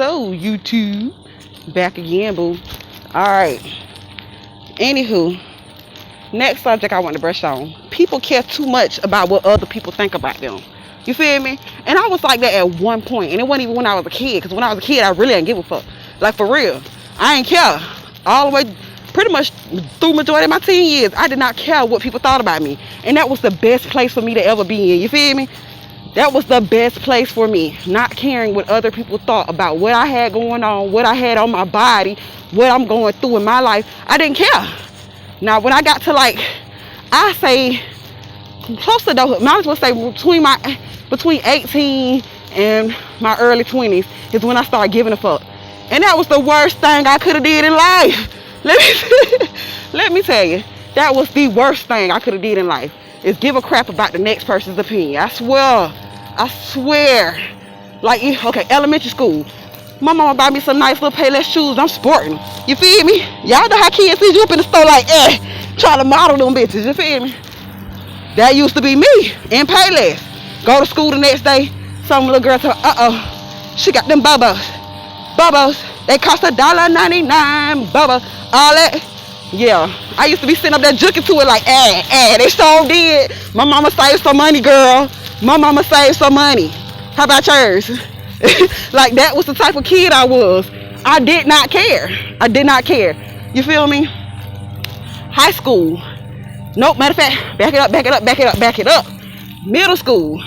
So, YouTube, back again, boo. Alright. Anywho, next subject I want to brush on. People care too much about what other people think about them. You feel me? And I was like that at one point. And it wasn't even when I was a kid. Because when I was a kid, I really didn't give a fuck. Like, for real. I ain't care. All the way, pretty much through majority of my teen years, I did not care what people thought about me. And that was the best place for me to ever be in. You feel me? That was the best place for me. Not caring what other people thought about what I had going on, what I had on my body, what I'm going through in my life. I didn't care. Now, when I got to I say close to adulthood, might as well say between 18 and my early 20s is when I started giving a fuck. And that was the worst thing I could have did in life. Let me tell you, that was the worst thing I could have did in life, is give a crap about the next person's opinion. I swear. Like, okay, elementary school. My mama bought me some nice little Payless shoes. I'm sporting. You feel me? Y'all know how kids see you up in the store like, trying to model them bitches. You feel me? That used to be me in Payless. Go to school the next day. Some little girl tell me, she got them bubbles. Bubbles. They cost $1.99. Bubba. All that. Yeah. I used to be sitting up there juking to it like, they so did. My mama saved some money, girl. My mama saved some money. How about yours? Like, that was the type of kid I was. I did not care. I did not care. You feel me? High school. Nope, matter of fact, back it up. Middle school.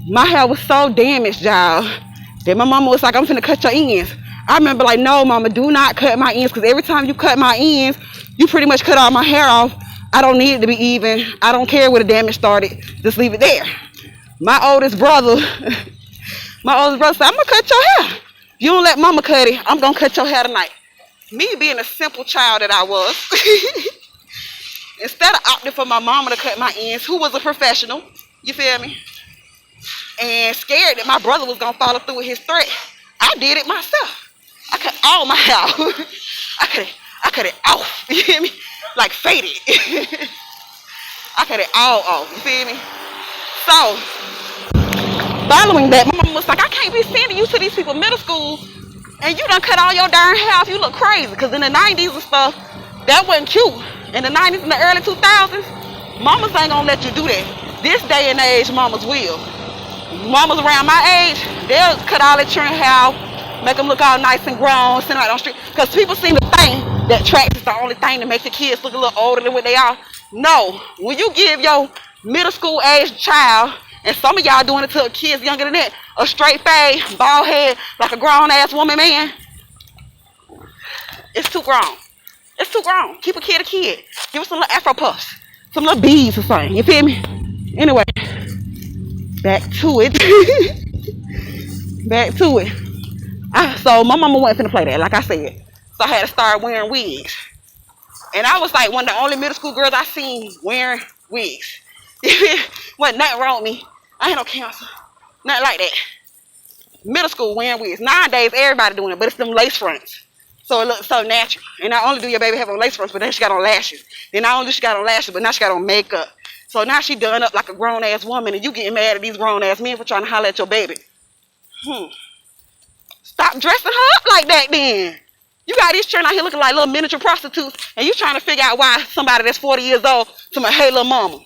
My hair was so damaged, y'all, that my mama was like, I'm finna cut your ends. I remember like, no, mama, do not cut my ends, because every time you cut my ends, you pretty much cut all my hair off. I don't need it to be even. I don't care where the damage started. Just leave it there. My oldest brother said, I'm gonna cut your hair. You don't let mama cut it, I'm gonna cut your hair tonight. Me being a simple child that I was, instead of opting for my mama to cut my ends, who was a professional, you feel me, and scared that my brother was gonna follow through with his threat, I did it myself. I cut all my hair out. I cut it off, you feel me? Like faded. I cut it all off, you feel me? So, following that, my mom was like, I can't be sending you to these people middle school and you done cut all your darn hair off. You look crazy. Because in the 90s and stuff, that wasn't cute. In the 90s and the early 2000s, mamas ain't gonna let you do that. This day and age, mamas will. Mamas around my age, they'll cut all their trim hair off, make them look all nice and grown, send them out on the street. Because people seem to think that tracks is the only thing that makes the kids look a little older than what they are. No. When you give your middle school age child, and some of y'all doing it to kids younger than that, a straight fade, bald head, like a grown ass woman, man, it's too grown. It's too grown. Keep a kid a kid. Give us some little afro puffs, some little beads or something. You feel me? Anyway, back to it. So my mama wasn't finna play that, like I said. So I had to start wearing wigs. And I was like one of the only middle school girls I seen wearing wigs. Wasn't nothing wrong with me. I ain't no cancer. Nothing like that. Middle school wearing wigs. Nowadays, everybody doing it, but it's them lace fronts. So it looks so natural. And not only do your baby have on lace fronts, but then she got on lashes. Then not only she got on lashes, but now she got on makeup. So now she done up like a grown-ass woman, and you getting mad at these grown-ass men for trying to holler at your baby. Stop dressing her up like that then. You got these children out here looking like little miniature prostitutes, and you trying to figure out why somebody that's 40 years old to my hey little mama.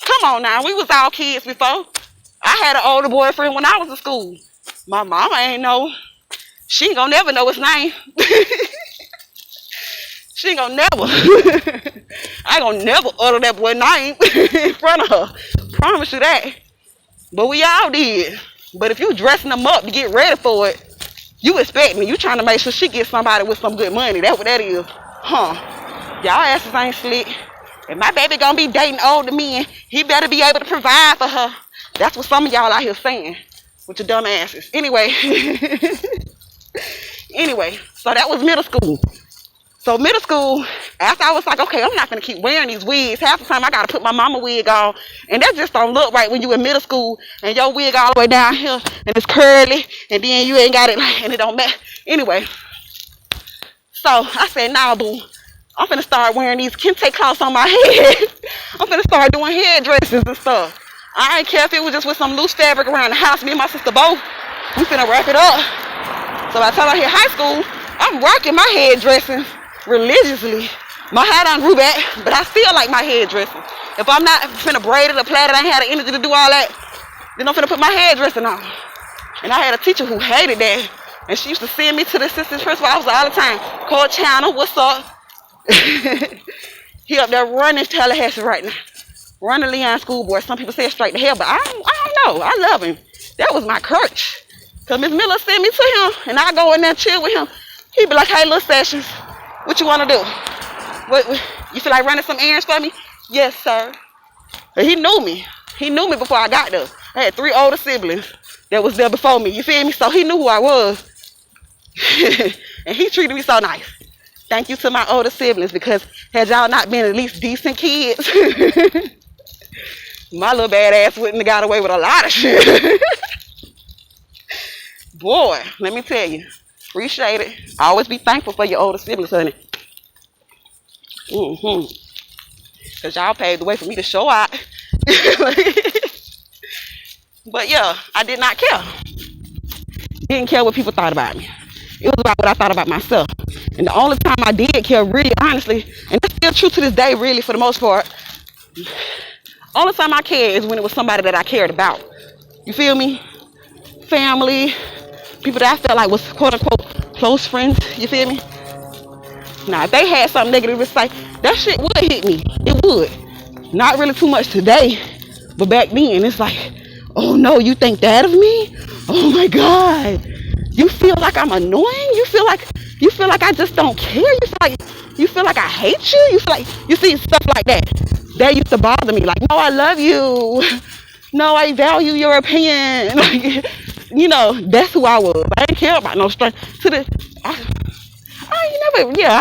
Come on now, we was all kids before. I had an older boyfriend when I was in school. My mama ain't know. She ain't gonna never know his name. She ain't gonna never. I ain't gonna never utter that boy's name in front of her. Promise you that. But we all did. But if you dressing them up to get ready for it, you expect me. You trying to make sure she gets somebody with some good money. That's what that is. Y'all asses ain't slick. If my baby gonna be dating older men, he better be able to provide for her. That's what some of y'all out here saying with your dumb asses. Anyway, so that was middle school. So middle school, after I was like, okay, I'm not gonna keep wearing these wigs. Half the time I gotta put my mama wig on, and that just don't look right when you in middle school and your wig all the way down here and it's curly, and then you ain't got it and it don't match. Anyway, so I said, nah, boo. I'm finna start wearing these kente cloths on my head. I'm finna start doing head dresses and stuff. I ain't care if it was just with some loose fabric around the house. Me and my sister both We finna wrap it up. So by the time I hit high school, I'm rocking my head dressing religiously. My hair done grew back, but I still like my head dressing. If I'm not finna braid it or plait it, I ain't had the energy to do all that, then I'm finna put my head dressing on. And I had a teacher who hated that. And she used to send me to the assistant principal office all the time. Coach Channel, what's up? He up there running Tallahassee right now. Running Leon School Board. Some people say straight to hell, but I don't know. I love him. That was my crutch. Because Miss Miller sent me to him, and I go in there and chill with him. He be like, hey, little Sessions, what you want to do? What, you feel like running some errands for me? Yes, sir. And he knew me. He knew me before I got there. I had 3 older siblings that was there before me. You feel me? So he knew who I was. And he treated me so nice. Thank you to my older siblings, because had y'all not been at least decent kids, my little bad ass wouldn't have got away with a lot of shit. Boy, let me tell you, appreciate it. Always be thankful for your older siblings, honey. Because y'all paved the way for me to show out. But yeah, I did not care. Didn't care what people thought about me. It was about what I thought about myself. And the only time I did care, really, honestly, and that's still true to this day, really, for the most part, only time I cared is when it was somebody that I cared about. You feel me? Family, people that I felt like was quote-unquote close friends. You feel me? Now, if they had something negative to say, that shit would hit me. It would. Not really too much today, but back then, it's like, oh no, you think that of me? Oh my God. You feel like I'm annoying? You feel like I just don't care? You feel like I hate you? You feel like, you see, stuff like that. That used to bother me. Like, no, I love you. No, I value your opinion. Like, you know, that's who I was. I didn't care about no stranger. I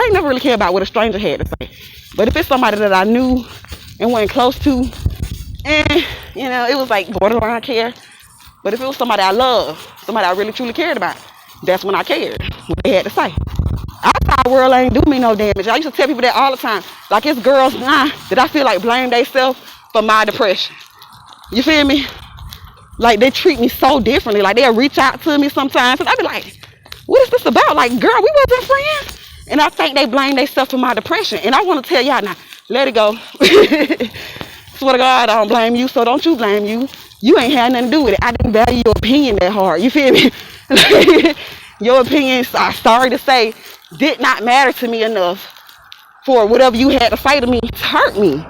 ain't never really cared about what a stranger had to say. But if it's somebody that I knew and wasn't close to, and you know, it was like borderline care. But if it was somebody I loved, somebody I really truly cared about, that's when I cared, what they had to say. Outside world ain't do me no damage. I used to tell people that all the time. Like, it's girls now that I feel like blame themselves for my depression. You feel me? Like, they treat me so differently. Like, they'll reach out to me sometimes, and I be like, what is this about? Like, girl, we wasn't friends. And I think they blame themselves for my depression. And I want to tell y'all now, let it go. Swear to God, I don't blame you, so don't you blame you. You ain't had nothing to do with it. I didn't value your opinion that hard. You feel me? Your opinion, sorry to say, did not matter to me enough for whatever you had to say to me to hurt me.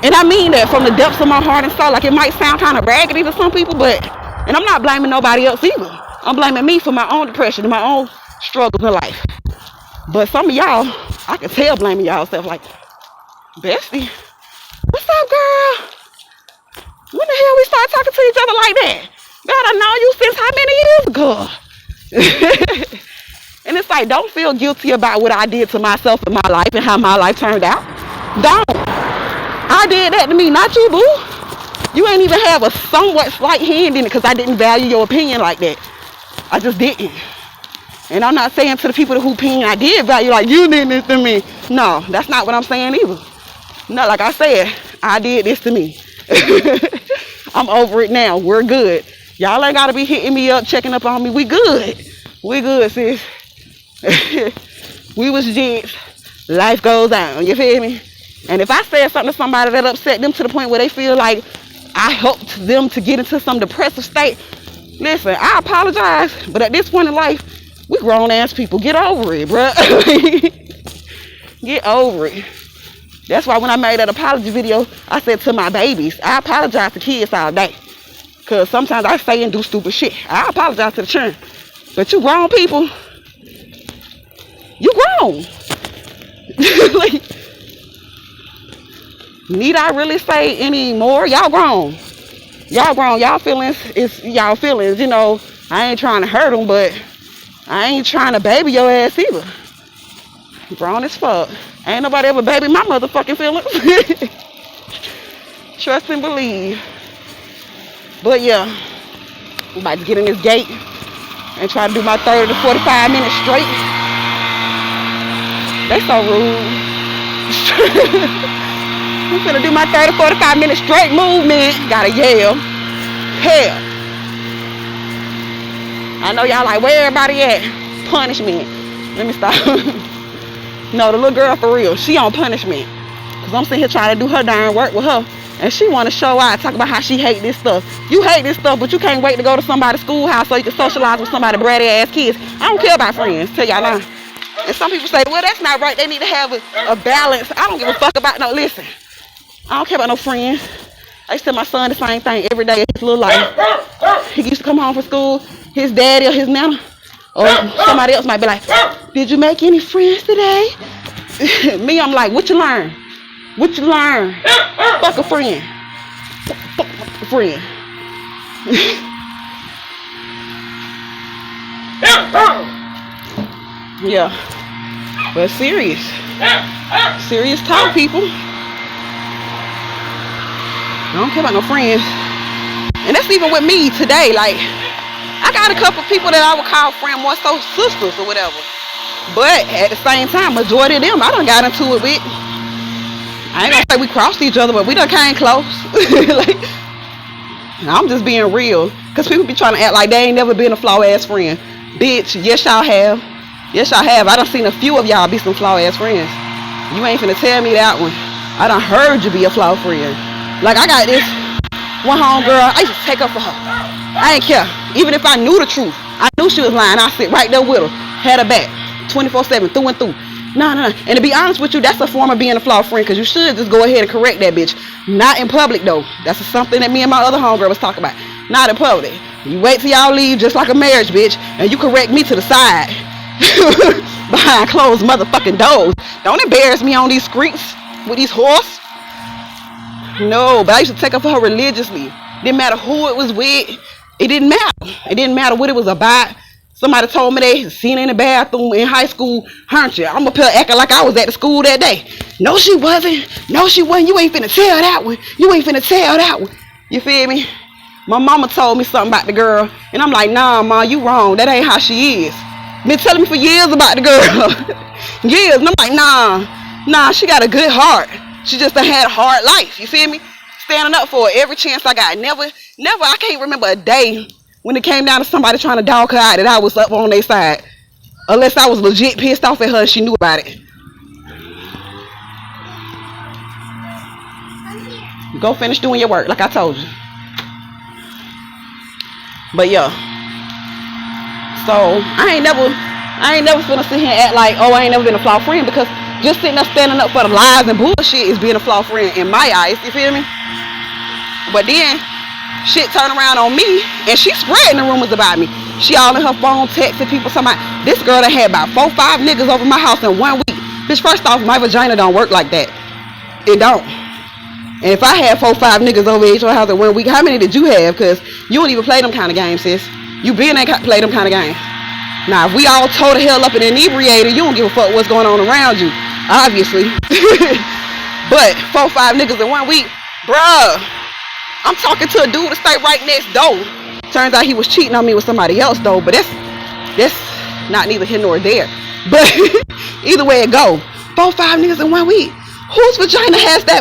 And I mean that from the depths of my heart and soul. Like, it might sound kind of raggedy to some people, but, and I'm not blaming nobody else either. I'm blaming me for my own depression and my own struggles in life. But some of y'all, I can tell blaming y'all stuff like, bestie, what's up, girl? When the hell we start talking to each other like that? God, I know you since how many years ago? And it's like, don't feel guilty about what I did to myself in my life and how my life turned out. Don't. I did that to me, not you, boo. You ain't even have a somewhat slight hand in it because I didn't value your opinion like that. I just didn't. And I'm not saying to the people whose opinion I did value, like, you did this to me. No, that's not what I'm saying either. No, like I said, I did this to me. I'm over it now. We're good. Y'all ain't gotta be hitting me up, checking up on me. We good. We good, sis. We was jits. Life goes on. You feel me? And if I said something to somebody that upset them to the point where they feel like I helped them to get into some depressive state, listen, I apologize. But at this point in life, we grown ass people. Get over it, bruh. Get over it. That's why when I made that apology video, I said to my babies, I apologize to kids all day. Because sometimes I say and do stupid shit. I apologize to the children. But you grown people, you grown. Like, need I really say any more? Y'all grown. Y'all grown. Y'all feelings is y'all feelings. You know, I ain't trying to hurt them, but I ain't trying to baby your ass either. Grown as fuck. Ain't nobody ever baby my motherfucking feelings. Trust and believe. But yeah, I'm about to get in this gate and try to do my 30 to 45 minutes straight. They so rude. I'm gonna do my 30 to 45 minutes straight movement. Gotta yell. Hell. I know y'all like, where everybody at? Punishment. Let me stop. No, the little girl for real. She on punishment. Cause I'm sitting here trying to do her darn work with her. And she want to show out, talk about how she hate this stuff. You hate this stuff, but you can't wait to go to somebody's schoolhouse so you can socialize with somebody bratty ass kids. I don't care about friends, tell y'all now. And some people say, well, that's not right. They need to have a balance. I don't give a fuck about no, listen. I don't care about no friends. I used to tell my son the same thing every day in his little life. He used to come home from school, his daddy or his nana, or somebody else might be like, did you make any friends today? Me, I'm like, what you learn? What you learn? Fuck a friend. Fuck a friend. Yeah. But serious. Serious talk, people. I don't care about no friends. And that's even with me today. Like, I got a couple people that I would call friends, more so sisters or whatever. But at the same time, majority of them I done got into it with. I ain't gonna say we crossed each other, but we done came close. Like, I'm just being real. Cause people be trying to act like they ain't never been a flaw ass friend. Bitch, yes y'all have. Yes y'all have. I done seen a few of y'all be some flaw ass friends. You ain't finna tell me that one. I done heard you be a flaw friend. Like, I got this one homegirl, I used to take up for her. I ain't care. Even if I knew the truth, I knew she was lying, I'd sit right there with her, had her back, 24/7, through and through. No. And to be honest with you, that's a form of being a flawed friend, because you should just go ahead and correct that bitch. Not in public, though. That's something that me and my other homegirl was talking about. Not in public. You wait till y'all leave, just like a marriage, bitch, and you correct me to the side. Behind closed motherfucking doors. Don't embarrass me on these streets with these whores. No, but I used to take up for her religiously. Didn't matter who it was with. It didn't matter. It didn't matter what it was about. Somebody told me they seen her in the bathroom in high school. Aren't you? I'm up here acting like I was at the school that day. No, she wasn't. No, she wasn't. You ain't finna tell that one. You ain't finna tell that one. You feel me? My mama told me something about the girl. And I'm like, nah, ma, you wrong. That ain't how she is. Been telling me for years about the girl. Years. And I'm like, nah, she got a good heart. She just done had a hard life, you feel me? Standing up for her every chance I got. Never, I can't remember a day when it came down to somebody trying to dog her out that I was up on their side. Unless I was legit pissed off at her and she knew about it. Go finish doing your work, like I told you. But yeah. So, I ain't never finna sit here and act like, oh, I ain't never been a flawed friend, because just sitting there standing up for the lies and bullshit is being a flawed friend in my eyes, you feel me? But then, shit turned around on me, and she spreading the rumors about me. She all in her phone texting people, talking about, this girl that had about 4 or 5 niggas over my house in 1 week. Bitch, first off, my vagina don't work like that. It don't. And if I had 4 or 5 niggas over at your house in 1 week, how many did you have? Because you don't even play them kind of games, sis. You been ain't play them kind of games. Now, if we all tore the hell up and inebriated, you don't give a fuck what's going on around you. Obviously. But 4 or 5 niggas in 1 week, bruh, I'm talking to a dude that stay right next door. Turns out he was cheating on me with somebody else though, but that's not neither here nor there. But either way it go, 4 or 5 niggas in 1 week. Whose vagina has that